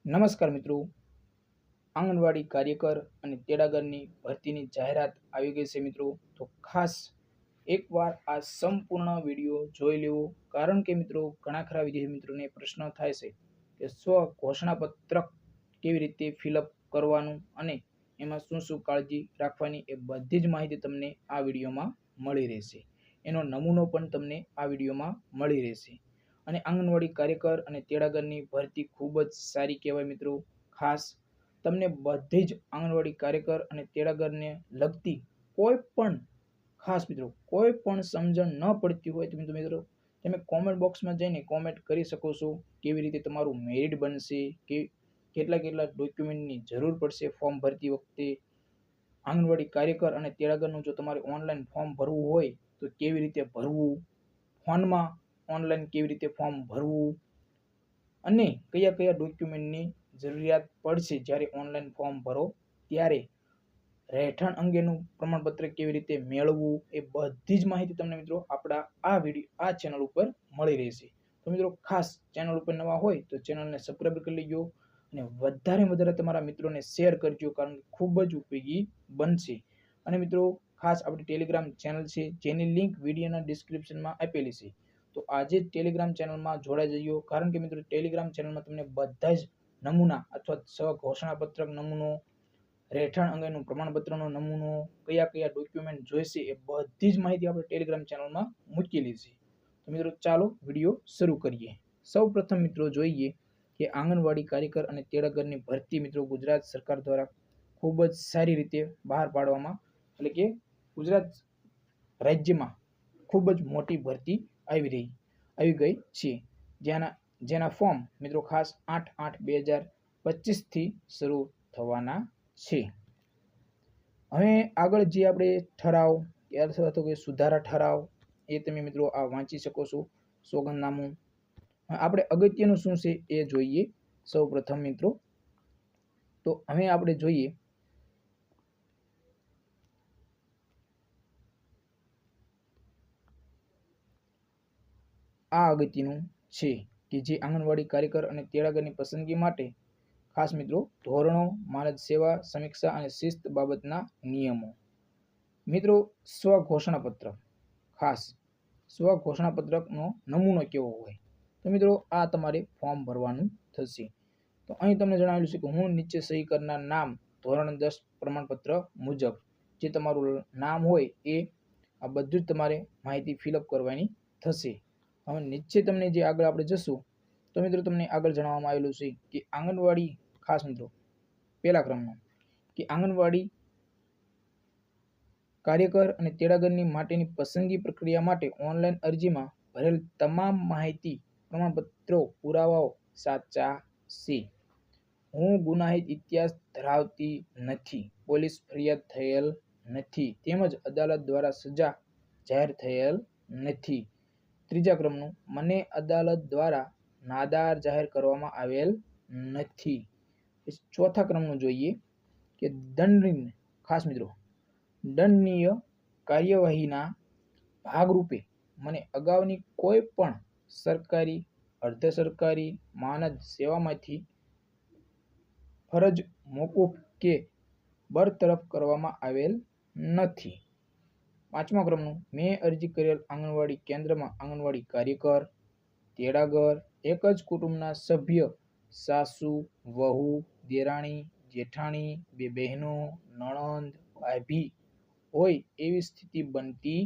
નમસ્કાર મિત્રો, આંગણવાડી કાર્યકર અને તેડાગરની ભરતીની જાહેરાત આવી ગઈ છે મિત્રો. તો ખાસ એકવાર આ સંપૂર્ણ વિડીયો જોઈ લેવો, કારણ કે મિત્રો ઘણા ખરા વિદ્યાર્થી મિત્રોને પ્રશ્ન થાય છે કે સ્વ ઘોષણાપત્રક કેવી રીતે ફિલઅપ કરવાનું અને એમાં શું શું કાળજી રાખવાની, એ બધી જ માહિતી તમને આ વિડીયોમાં મળી રહેશે. એનો નમૂનો પણ તમને આ વિડીયોમાં મળી રહેશે. અને આંગણવાડી કાર્યકર અને તેડાગરની ભરતી ખૂબ જ સારી કહેવાય મિત્રો. ખાસ તમને બધી જ આંગણવાડી કાર્યકર અને તેડાગરને લગતી કોઈ પણ ખાસ મિત્રો કોઈ પણ સમજણ ન પડતી હોય તો મિત્રો તમે કોમેન્ટ બોક્સમાં જઈને કોમેન્ટ કરી શકો છો. કેવી રીતે તમારું મેરિટ બનશે, કે કેટલા ડોક્યુમેન્ટની જરૂર પડશે ફોર્મ ભરતી વખતે, આંગણવાડી કાર્યકર અને તેડાગરનું જો તમારે ઓનલાઈન ફોર્મ ભરવું હોય તો કેવી રીતે ભરવું, ફોનમાં ઓનલાઈન કેવી રીતે ફોર્મ ભરવું અને કયા ડોક્યુમેન્ટની જરૂરિયાત પડશે જ્યારે ઓનલાઈન ફોર્મ ભરો ત્યારે, રહેઠાણ અંગેનું પ્રમાણપત્ર કેવી રીતે મેળવવું, એ બધી જ માહિતી તમને મિત્રો આપણા આ ચેનલ ઉપર મળી રહેશે. તો મિત્રો ખાસ ચેનલ ઉપર નવા હોય તો ચેનલને સબસ્ક્રાઇબ કરી લેજો અને વધારે તમારા મિત્રોને શેર કરજો, કારણ કે ખૂબ જ ઉપયોગી બનશે. અને મિત્રો ખાસ આપણી ટેલિગ્રામ ચેનલ છે જેની લિંક વિડીયોના ડિસ્ક્રિપ્શનમાં આપેલી છે. તો આજે જ ટેલિગ્રામ ચેનલમાં જોડાઈ જજો, કારણ કે મિત્રો ટેલિગ્રામ ચેનલમાં તમને બધા જ નમૂના અથવા સ્વ ઘોષણાપત્રક નમૂનો, રહેઠાણ અંગેનું પ્રમાણપત્રનો નમૂનો, કયા ડોક્યુમેન્ટ જોઈશે, એ બધી જ માહિતી આપણે ટેલિગ્રામ ચેનલમાં મૂકેલી છે. તો મિત્રો ચાલો વિડીયો શરૂ કરીએ. સૌ પ્રથમ મિત્રો જોઈએ કે આંગણવાડી કાર્યકર અને તેડાગરની ભરતી મિત્રો ગુજરાત સરકાર દ્વારા ખૂબ જ સારી રીતે બહાર પાડવામાં, એટલે કે ગુજરાત રાજ્યમાં ખૂબ જ મોટી ભરતી આવી ગઈ છે, જેના ફોર્મ મિત્રો ખાસ 8/8/2025 થી શરૂ થવાના છે. હવે આગળ જે આપણે ઠરાવ અથવા તો કે સુધારા ઠરાવ, એ તમે મિત્રો આ વાંચી શકો છો. સોગંદનામું આપણે અગત્યનું શું છે એ જોઈએ. સૌ પ્રથમ મિત્રો તો હવે આપણે જોઈએ આ અગત્યનું છે કે જે આંગણવાડી કાર્યકર અને તેડાગરની પસંદગી માટે ખાસ મિત્રો ધોરણો, માનદ સેવા સમીક્ષા અને શિસ્ત બાબતના નિયમો. મિત્રો સ્વ ઘોષણાપત્રક, ખાસ સ્વ ઘોષણાપત્રકનો નમૂનો કેવો હોય તો મિત્રો આ તમારે ફોર્મ ભરવાનું થશે. તો અહીં તમને જણાવેલું છે કે હું નીચે સહી કરનાર નામ ધોરણ 10 પ્રમાણપત્ર મુજબ, જે તમારું નામ હોય એ આ બધું જ તમારે માહિતી ફિલઅપ કરવાની થશે. હવે નીચે તમને જે આગળ આપણે જશું તો મિત્રો તમને આગળ જણાવવામાં આવેલું છે કે આંગણવાડી, ખાસ મિત્રો પહેલા ક્રમનો, કે આંગણવાડી કાર્યકર અને તેડાગરની માટેની પસંદગી પ્રક્રિયા માટે ઓનલાઈન અરજીમાં ભરેલ તમામ માહિતી પ્રમાણપત્રો પુરાવાઓ સાચા છે. હું ગુનાહિત ઇતિહાસ ધરાવતી નથી, પોલીસ ફરિયાદ થયેલ નથી, તેમજ અદાલત દ્વારા સજા જાહેર થયેલ નથી. ત્રીજા ક્રમનું, મને અદાલત દ્વારા નાદાર જાહેર કરવામાં આવેલ નથી. ચોથા ક્રમનું જોઈએ કે દંડનીય, ખાસ મિત્રો દંડનીય કાર્યવાહીના ભાગરૂપે મને અગાઉની કોઈ પણ સરકારી, અર્ધ સરકારી માનદ સેવામાંથી ફરજ મોકૂફ કે બરતરફ કરવામાં આવેલ નથી. પાંચમા ક્રમનું, મેં અરજી કરેલ આંગણવાડી કેન્દ્રમાં આંગણવાડી કાર્યકર, તેડાગર, એક જ કુટુંબના સભ્ય, સાસુ, વહુ, દેરાણી, જેઠાણી, બે બહેનો, નણંદ, ભાભી હોય એવી સ્થિતિ બનતી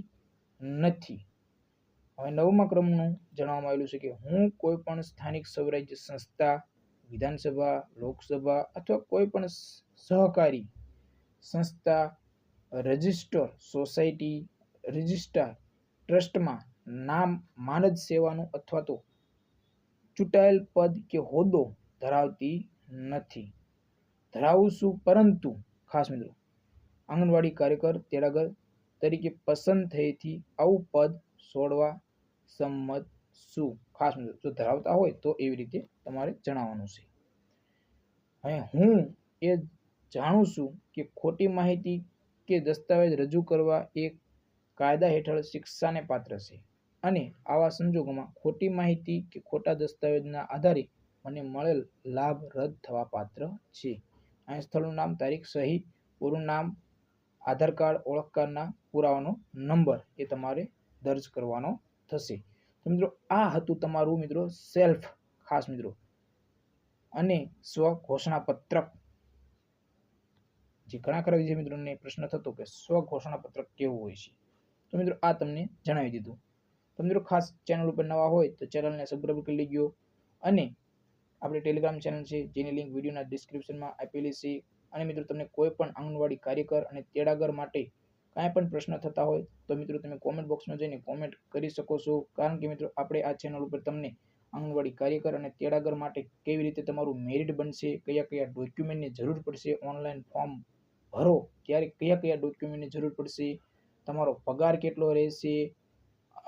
નથી. હવે નવમા ક્રમનું જણાવવામાં આવેલું છે કે હું કોઈ પણ સ્થાનિક સ્વરાજ્ય સંસ્થા, વિધાનસભા, લોકસભા અથવા કોઈ પણ સહકારી સંસ્થા, રજિસ્ટર સોસાયટી, રજિસ્ટર ટ્રસ્ટમાં નામ માનદ સેવાનું અથવા તો ચૂંટાયેલ પદ કે હોદ્દો ધરાવતી નથી. ધરાવું છું, પરંતુ ખાસ મિત્રો આંગણવાડી કાર્યકર તેડાગર તરીકે પસંદ થયેથી આવું પદ છોડવા સંમત છું. ખાસ મિત્રો જો ધરાવતા હોય તો એવી રીતે તમારે જણાવવાનું છે. હવે હું એ જાણું છું કે ખોટી માહિતી કે દસ્તાવેજ રજૂ કરવા એ કાયદા હેઠળ શિક્ષાને પાત્ર છે, અને આવા સંજોગોમાં ખોટી માહિતી કે ખોટા દસ્તાવેજના આધારે મને મળેલ લાભ રદ થવા પાત્ર છે. અહીં સ્થળનું નામ, તારીખ, સહી, પૂરું નામ, આધાર કાર્ડ, ઓળખ કાર્ડના પુરાવાનો નંબર એ તમારે દર્જ કરવાનો થશે. તો મિત્રો આ હતું તમારું મિત્રો સેલ્ફ ખાસ મિત્રો અને સ્વ ઘોષણા પત્રક. જે ઘણા ખરા વિદ્યાર્થી મિત્રોને પ્રશ્ન થતો કે સ્વ ઘોષણા પત્રક કેવું હોય છે, તો મિત્રો આ તમને જણાવી દીધું. તો મિત્રો ખાસ ચેનલ ઉપર નવા હોય તો ચેનલને સબસ્ક્રાઇબ કરી લેજો અને આપણી ટેલિગ્રામ ચેનલ છે જેની લિંક વિડીયોના ડિસ્ક્રિપ્શનમાં આપેલી છે. અને મિત્રો તમને કોઈ પણ આંગણવાડી કાર્યકર અને તેડાગર માટે કાંઈ પણ પ્રશ્ન થતા હોય તો મિત્રો તમે કોમેન્ટ બોક્સમાં જઈને કોમેન્ટ કરી શકો છો. કારણ કે મિત્રો આપણે આ ચેનલ ઉપર તમને આંગણવાડી કાર્યકર અને તેડાગર માટે કેવી રીતે તમારું મેરિટ બનશે, કયા કયા ડોક્યુમેન્ટની જરૂર પડશે, ઓનલાઈન ફોર્મ ભરો ત્યારે કયા કયા ડોક્યુમેન્ટની જરૂર પડશે, તમારો પગાર કેટલો રહેશે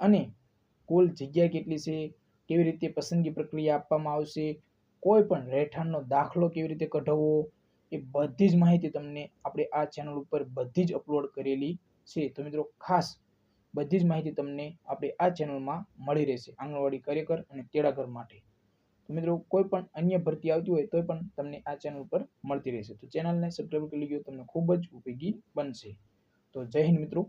અને કુલ જગ્યા કેટલી છે, કેવી રીતે પસંદગી પ્રક્રિયા આપવામાં આવશે, કોઈ પણ રહેઠાણનો દાખલો કેવી રીતે કઢાવવો, એ બધી જ માહિતી તમને આપણે આ ચેનલ ઉપર બધી જ અપલોડ કરેલી છે. તો મિત્રો ખાસ બધી જ માહિતી તમને આપણે આ ચેનલમાં મળી રહેશે આંગણવાડી કાર્યકર અને તેડાગર માટે. તો મિત્રો કોઈ પણ અન્ય ભરતી આવતી હોય તો પણ તમને આ ચેનલ ઉપર મળતી રહેશે. તો ચેનલને સબસ્ક્રાઇબ કરી લેજો, તમને ખૂબ જ ઉપયોગી બનશે. તો જય હિન્દ મિત્રો.